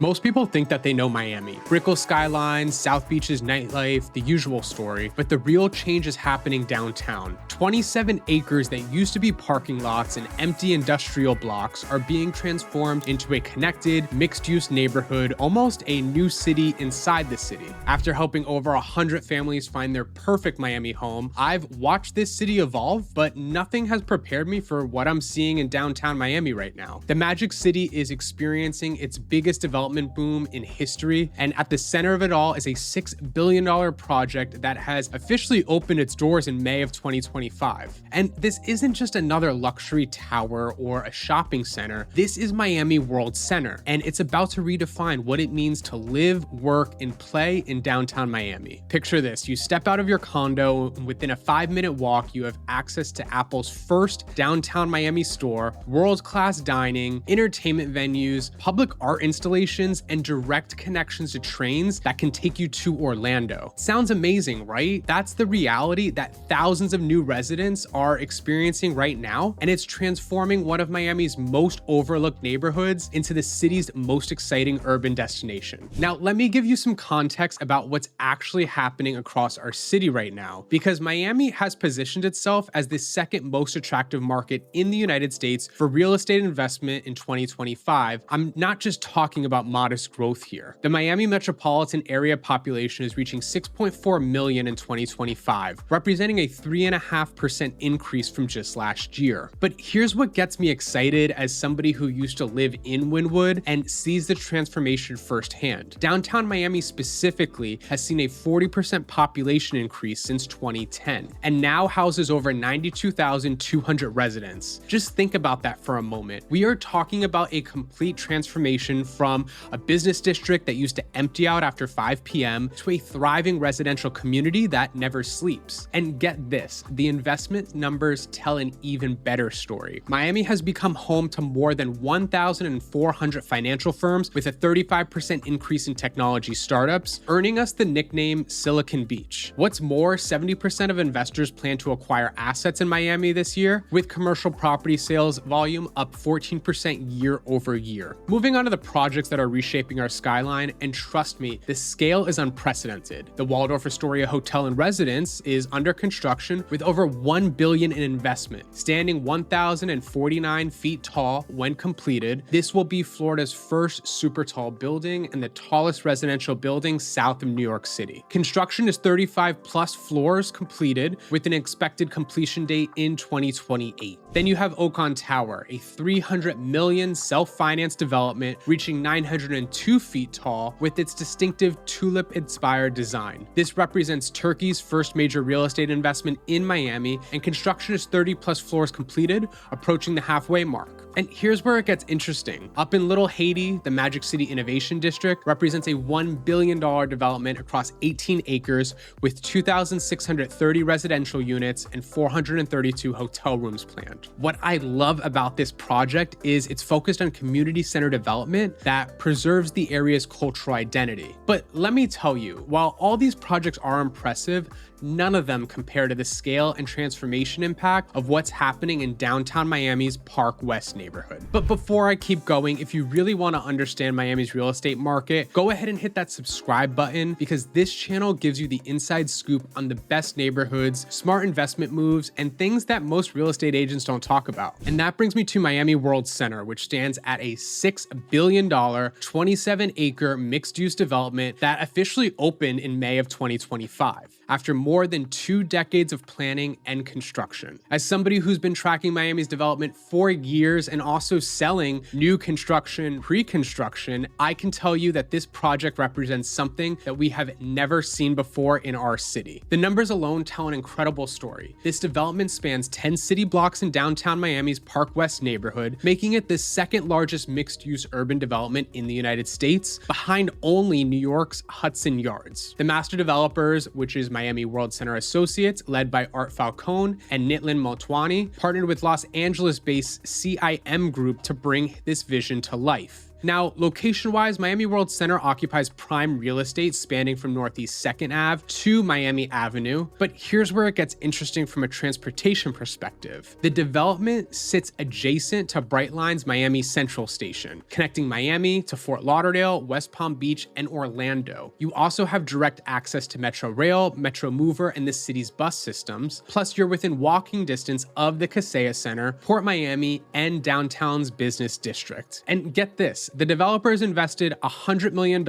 Most people think that they know Miami. Brickell skylines, South Beach's nightlife, the usual story, but the real change is happening downtown. 27 acres that used to be parking lots and empty industrial blocks are being transformed into a connected, mixed-use neighborhood, almost a new city inside the city. After helping over 100 families find their perfect Miami home, I've watched this city evolve, but nothing has prepared me for what I'm seeing in downtown Miami right now. The Magic City is experiencing its biggest development boom in history, and at the center of it all is a $6 billion project that has officially opened its doors in May of 2025. And this isn't just another luxury tower or a shopping center. This is Miami World Center, and it's about to redefine what it means to live, work, and play in downtown Miami. Picture this: you step out of your condo, and within a 5-minute walk, you have access to Apple's first downtown Miami store, world-class dining, entertainment venues, public art installations, and direct connections to trains that can take you to Orlando. Sounds amazing, right? That's the reality that thousands of new residents are experiencing right now, and it's transforming one of Miami's most overlooked neighborhoods into the city's most exciting urban destination. Now, let me give you some context about what's actually happening across our city right now, because Miami has positioned itself as the second most attractive market in the United States for real estate investment in 2025. I'm not just talking about modest growth here. The Miami metropolitan area population is reaching 6.4 million in 2025, representing a 3.5% increase from just last year. But here's what gets me excited as somebody who used to live in Wynwood and sees the transformation firsthand. Downtown Miami specifically has seen a 40% population increase since 2010, and now houses over 92,200 residents. Just think about that for a moment. We are talking about a complete transformation from a business district that used to empty out after 5 p.m. to a thriving residential community that never sleeps. And get this, the investment numbers tell an even better story. Miami has become home to more than 1,400 financial firms, with a 35% increase in technology startups, earning us the nickname Silicon Beach. What's more, 70% of investors plan to acquire assets in Miami this year, with commercial property sales volume up 14% year over year. Moving on to the projects that are reshaping our skyline, and trust me, the scale is unprecedented. The Waldorf Astoria Hotel and Residence is under construction with over $1 billion in investment. Standing 1,049 feet tall when completed, this will be Florida's first super tall building and the tallest residential building south of New York City. Construction is 35 plus floors completed, with an expected completion date in 2028. Then you have Oak Tower, a $300 million self-financed development reaching 902 feet tall with its distinctive tulip-inspired design. This represents Turkey's first major real estate investment in Miami, and construction is 30 plus floors completed, approaching the halfway mark. And here's where it gets interesting. Up in Little Haiti, the Magic City Innovation District represents a $1 billion development across 18 acres with 2,630 residential units and 432 hotel rooms planned. What I love about this project is it's focused on community center development that preserves the area's cultural identity. But let me tell you, while all these projects are impressive, none of them compare to the scale and transformation impact of what's happening in downtown Miami's Park West neighborhood. But before I keep going, if you really want to understand Miami's real estate market, go ahead and hit that subscribe button, because this channel gives you the inside scoop on the best neighborhoods, smart investment moves, and things that most real estate agents don't talk about. And that brings me to Miami World Center, which stands at a $6 billion, 27-acre mixed-use development that officially opened in May of 2025. After more than 2 decades of planning and construction. As somebody who's been tracking Miami's development for years and also selling new construction, pre-construction, I can tell you that this project represents something that we have never seen before in our city. The numbers alone tell an incredible story. This development spans 10 city blocks in downtown Miami's Park West neighborhood, making it the second largest mixed-use urban development in the United States, behind only New York's Hudson Yards. The master developers, which is Miami World Center Associates, led by Art Falcone and Nitlin Motwani, partnered with Los Angeles-based CIM Group to bring this vision to life. Now, location-wise, Miami World Center occupies prime real estate spanning from Northeast 2nd Ave to Miami Avenue, but here's where it gets interesting from a transportation perspective. The development sits adjacent to Brightline's Miami Central Station, connecting Miami to Fort Lauderdale, West Palm Beach, and Orlando. You also have direct access to Metro Rail, Metro Mover, and the city's bus systems, plus you're within walking distance of the Kaseya Center, Port Miami, and downtown's business district. And get this, the developers invested $100 million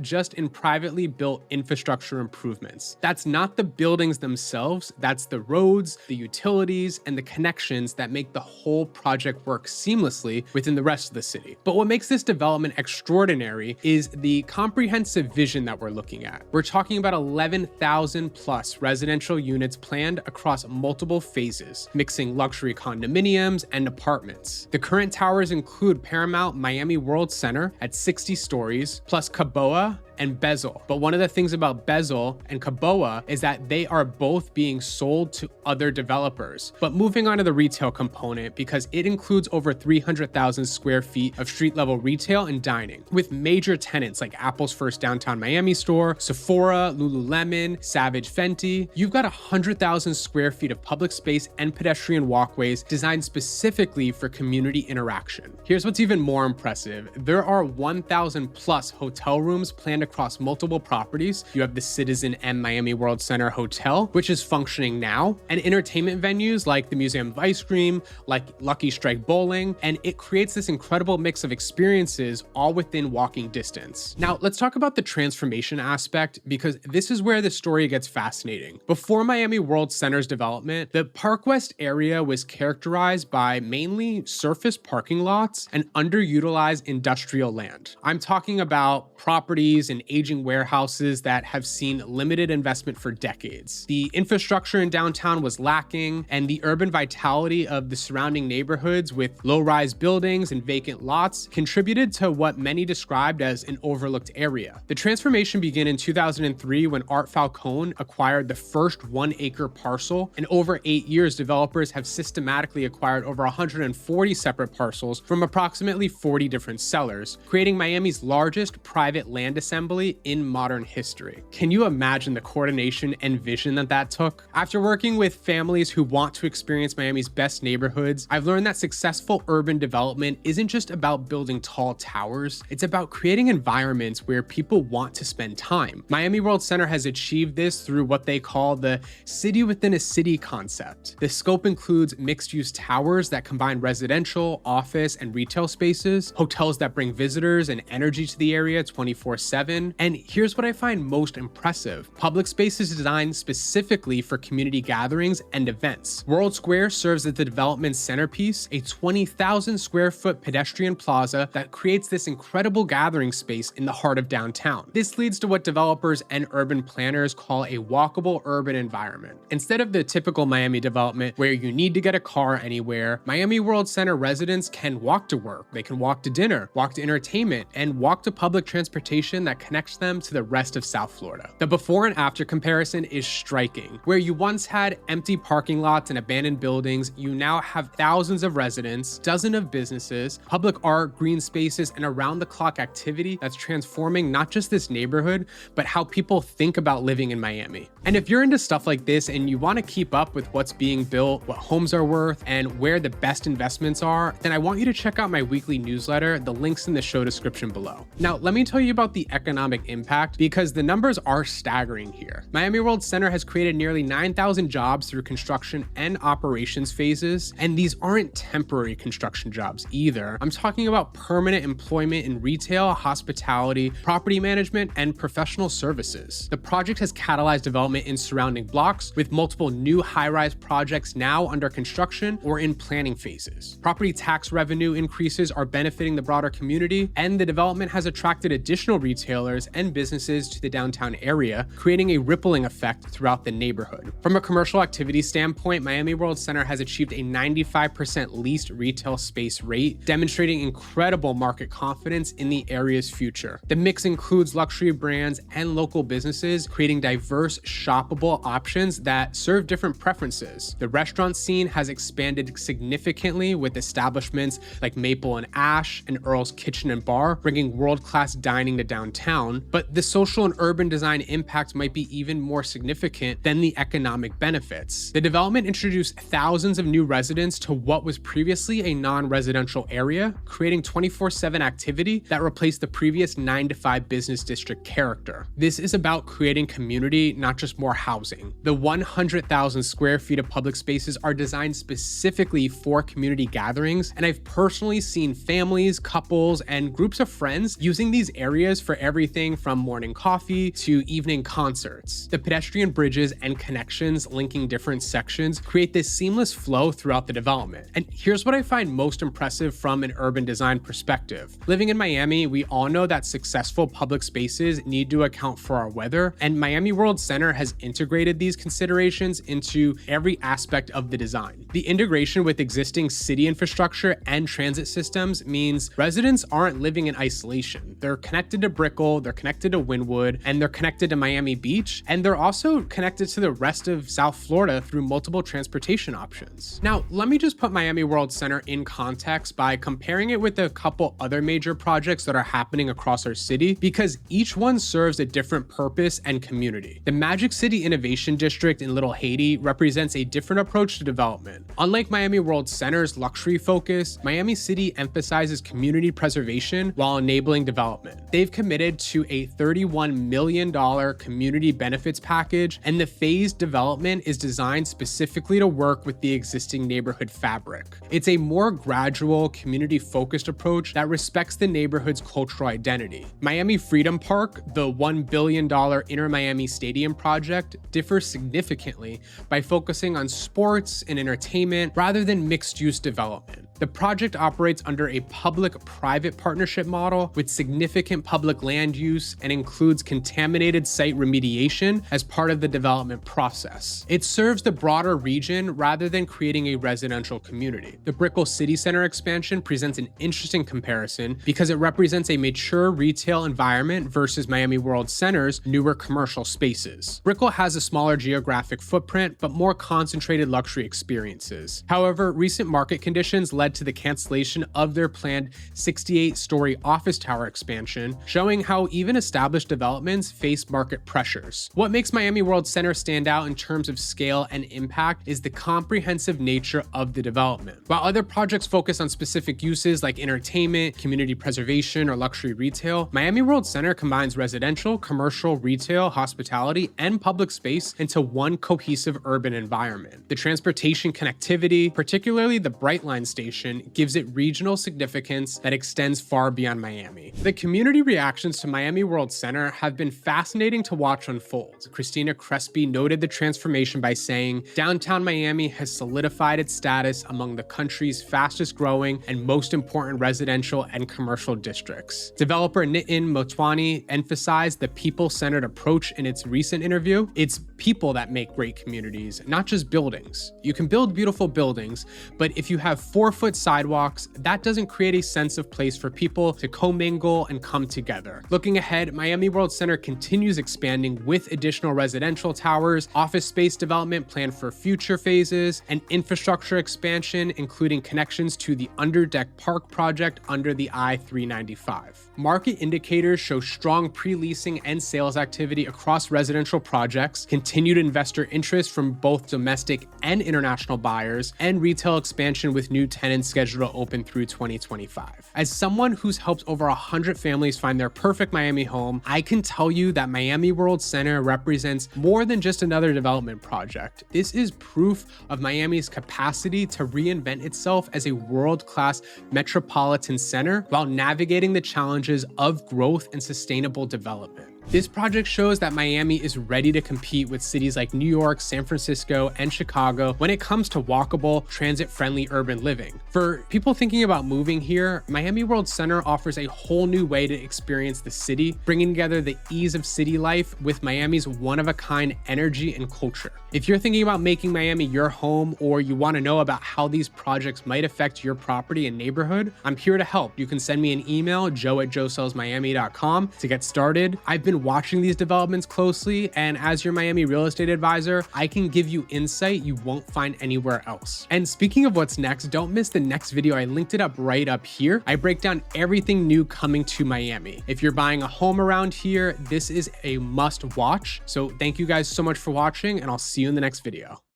just in privately built infrastructure improvements. That's not the buildings themselves, that's the roads, the utilities, and the connections that make the whole project work seamlessly within the rest of the city. But what makes this development extraordinary is the comprehensive vision that we're looking at. We're talking about 11,000 plus residential units planned across multiple phases, mixing luxury condominiums and apartments. The current towers include Paramount Miami World Center at 60 stories, plus Caboa and Bezel. But one of the things about Bezel and Caboa is that they are both being sold to other developers. But moving on to the retail component, because it includes over 300,000 square feet of street level retail and dining, with major tenants like Apple's first downtown Miami store, Sephora, Lululemon, Savage Fenty. You've got 100,000 square feet of public space and pedestrian walkways designed specifically for community interaction. Here's what's even more impressive. There are 1,000 plus hotel rooms planned across multiple properties. You have the Citizen M Miami World Center Hotel, which is functioning now, and entertainment venues like the Museum of Ice Cream, like Lucky Strike Bowling, and it creates this incredible mix of experiences all within walking distance. Now, let's talk about the transformation aspect, because this is where the story gets fascinating. Before Miami World Center's development, the Park West area was characterized by mainly surface parking lots and underutilized industrial land. I'm talking about properties and aging warehouses that have seen limited investment for decades. The infrastructure in downtown was lacking, and the urban vitality of the surrounding neighborhoods with low-rise buildings and vacant lots contributed to what many described as an overlooked area. The transformation began in 2003 when Art Falcone acquired the first 1-acre parcel, and over 8 years, developers have systematically acquired over 140 separate parcels from approximately 40 different sellers, creating Miami's largest private land assembly in modern history. Can you imagine the coordination and vision that took? After working with families who want to experience Miami's best neighborhoods, I've learned that successful urban development isn't just about building tall towers, it's about creating environments where people want to spend time. Miami World Center has achieved this through what they call the city within a city concept. The scope includes mixed-use towers that combine residential, office, and retail spaces, hotels that bring visitors and energy to the area 24/7, and here's what I find most impressive. Public spaces designed specifically for community gatherings and events. World Square serves as the development's centerpiece, a 20,000 square foot pedestrian plaza that creates this incredible gathering space in the heart of downtown. This leads to what developers and urban planners call a walkable urban environment. Instead of the typical Miami development where you need to get a car anywhere, Miami World Center residents can walk to work, they can walk to dinner, walk to entertainment, and walk to public transportation that connects them to the rest of South Florida. The before and after comparison is striking. Where you once had empty parking lots and abandoned buildings, you now have thousands of residents, dozens of businesses, public art, green spaces, and around-the-clock activity that's transforming not just this neighborhood, but how people think about living in Miami. And if you're into stuff like this and you want to keep up with what's being built, what homes are worth, and where the best investments are, then I want you to check out my weekly newsletter. The link's in the show description below. Now, let me tell you about the economic impact, because the numbers are staggering here. Miami World Center has created nearly 9,000 jobs through construction and operations phases, and these aren't temporary construction jobs either. I'm talking about permanent employment in retail, hospitality, property management, and professional services. The project has catalyzed development in surrounding blocks, with multiple new high-rise projects now under construction or in planning phases. Property tax revenue increases are benefiting the broader community, and the development has attracted additional retailers retailers and businesses to the downtown area, creating a rippling effect throughout the neighborhood. From a commercial activity standpoint, Miami World Center has achieved a 95% leased retail space rate, demonstrating incredible market confidence in the area's future. The mix includes luxury brands and local businesses, creating diverse, shoppable options that serve different preferences. The restaurant scene has expanded significantly with establishments like Maple and Ash and Earl's Kitchen and Bar, bringing world-class dining to downtown, but the social and urban design impact might be even more significant than the economic benefits. The development introduced thousands of new residents to what was previously a non-residential area, creating 24/7 activity that replaced the previous 9-to-5 business district character. This is about creating community, not just more housing. The 100,000 square feet of public spaces are designed specifically for community gatherings, and I've personally seen families, couples, and groups of friends using these areas for everything from morning coffee to evening concerts. The pedestrian bridges and connections linking different sections create this seamless flow throughout the development. And here's what I find most impressive from an urban design perspective. Living in Miami, we all know that successful public spaces need to account for our weather, and Miami World Center has integrated these considerations into every aspect of the design. The integration with existing city infrastructure and transit systems means residents aren't living in isolation. They're connected to Brickell, they're connected to Wynwood, and they're connected to Miami Beach, and they're also connected to the rest of South Florida through multiple transportation options. Now, let me just put Miami World Center in context by comparing it with a couple other major projects that are happening across our city, because each one serves a different purpose and community. The Magic City Innovation District in Little Haiti represents a different approach to development. Unlike Miami World Center's luxury focus, Miami City emphasizes community preservation while enabling development. They've committed to a $31 million community benefits package, and the phased development is designed specifically to work with the existing neighborhood fabric. It's a more gradual, community-focused approach that respects the neighborhood's cultural identity. Miami Freedom Park, the $1 billion Inner Miami Stadium project, differs significantly by focusing on sports and entertainment rather than mixed-use development. The project operates under a public-private partnership model with significant public land use and includes contaminated site remediation as part of the development process. It serves the broader region rather than creating a residential community. The Brickell City Center expansion presents an interesting comparison because it represents a mature retail environment versus Miami World Center's newer commercial spaces. Brickell has a smaller geographic footprint, but more concentrated luxury experiences. However, recent market conditions led to the cancellation of their planned 68-story office tower expansion, showing how even established developments face market pressures. What makes Miami World Center stand out in terms of scale and impact is the comprehensive nature of the development. While other projects focus on specific uses like entertainment, community preservation, or luxury retail, Miami World Center combines residential, commercial, retail, hospitality, and public space into one cohesive urban environment. The transportation connectivity, particularly the Brightline station, gives it regional significance that extends far beyond Miami. The community reactions to Miami World Center have been fascinating to watch unfold. Christina Crespi noted the transformation by saying, "Downtown Miami has solidified its status among the country's fastest growing and most important residential and commercial districts." Developer Nitin Motwani emphasized the people-centered approach in its recent interview. It's people that make great communities, not just buildings. You can build beautiful buildings, but if you have 4-foot sidewalks, that doesn't create a sense of place for people to commingle and come together. Looking ahead, Miami World Center continues expanding with additional residential towers, office space development planned for future phases, and infrastructure expansion, including connections to the Underdeck Park project under the I-395. Market indicators show strong pre-leasing and sales activity across residential projects, continued investor interest from both domestic and international buyers, and retail expansion with new tenants scheduled to open through 2025. As someone who's helped over 100 families find their perfect Miami home, I can tell you that Miami World Center represents more than just another development project. This is proof of Miami's capacity to reinvent itself as a world-class metropolitan center while navigating the challenges of growth and sustainable development. This project shows that Miami is ready to compete with cities like New York, San Francisco, and Chicago when it comes to walkable, transit-friendly urban living. For people thinking about moving here, Miami World Center offers a whole new way to experience the city, bringing together the ease of city life with Miami's one-of-a-kind energy and culture. If you're thinking about making Miami your home, or you want to know about how these projects might affect your property and neighborhood, I'm here to help. You can send me an email, joe@joesellsmiami.com, to get started. I've been watching these developments closely, and as your Miami real estate advisor, I can give you insight you won't find anywhere else. And speaking of what's next, don't miss the next video. I linked it up right up here. I break down everything new coming to Miami. If you're buying a home around here, this is a must watch. So thank you guys so much for watching, and I'll see you in the next video.